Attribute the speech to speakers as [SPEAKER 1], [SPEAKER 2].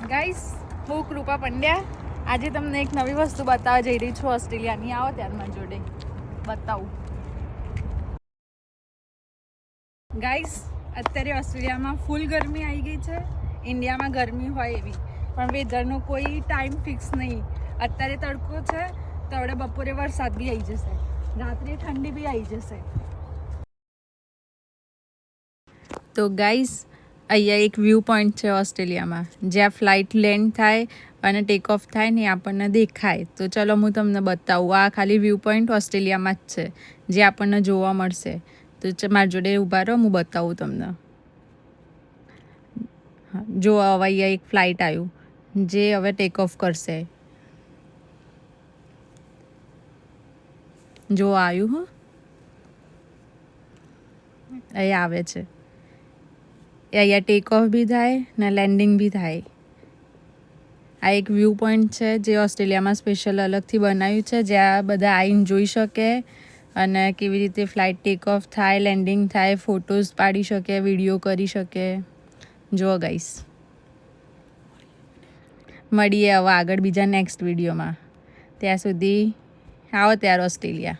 [SPEAKER 1] Guys, હું કૃપા પંડ્યા આજે તમને એક નવી વસ્તુ બતાવવા જઈ રહી છું ઓસ્ટ્રેલિયાની. આવો ત્યારે મારી જોડે બતાવું. ગાઈસ, અત્યારે ઓસ્ટ્રેલિયામાં ફૂલ ગરમી આવી ગઈ છે. ઇન્ડિયામાં ગરમી હોય એવી, પણ વેધરનો કોઈ ટાઈમ ફિક્સ નહીં. અત્યારે તડકો છે તો આપણે બપોરે વરસાદ બી આવી જશે, રાત્રે ઠંડી બી આવી જશે. તો ગાઈસ, અહીંયા એક વ્યૂ પોઈન્ટ છે ઓસ્ટ્રેલિયામાં, જ્યાં ફ્લાઇટ લેન્ડ થાય અને ટેક ઓફ થાય ને આપણને દેખાય. તો ચલો હું તમને બતાવું. આ ખાલી વ્યૂ પોઈન્ટ ઓસ્ટ્રેલિયામાં જ છે જે આપણને જોવા મળશે. તો મારી જોડે ઊભા રહો, હું બતાવું તમને. જો હવે અહીંયા એક ફ્લાઇટ આવ્યું જે હવે ટેક ઓફ કરશે. જો આવ્યું હો, અહીંયા આવે છે. અહીંયા ટેક ઓફ બી થાય ને લેન્ડિંગ બી થાય. આ એક વ્યૂ પોઈન્ટ છે જે ઓસ્ટ્રેલિયામાં સ્પેશિયલ અલગથી બનાવ્યું છે, જ્યાં બધા આવીને જોઈ શકે અને કેવી રીતે ફ્લાઇટ ટેક ઓફ થાય, લેન્ડિંગ થાય, ફોટોઝ પાડી શકે, વિડીયો કરી શકે. જુઓ ગાઈસ, મળીએ હવે આગળ બીજા નેક્સ્ટ વિડીયોમાં. ત્યાં સુધી આવો ત્યારે ઓસ્ટ્રેલિયા.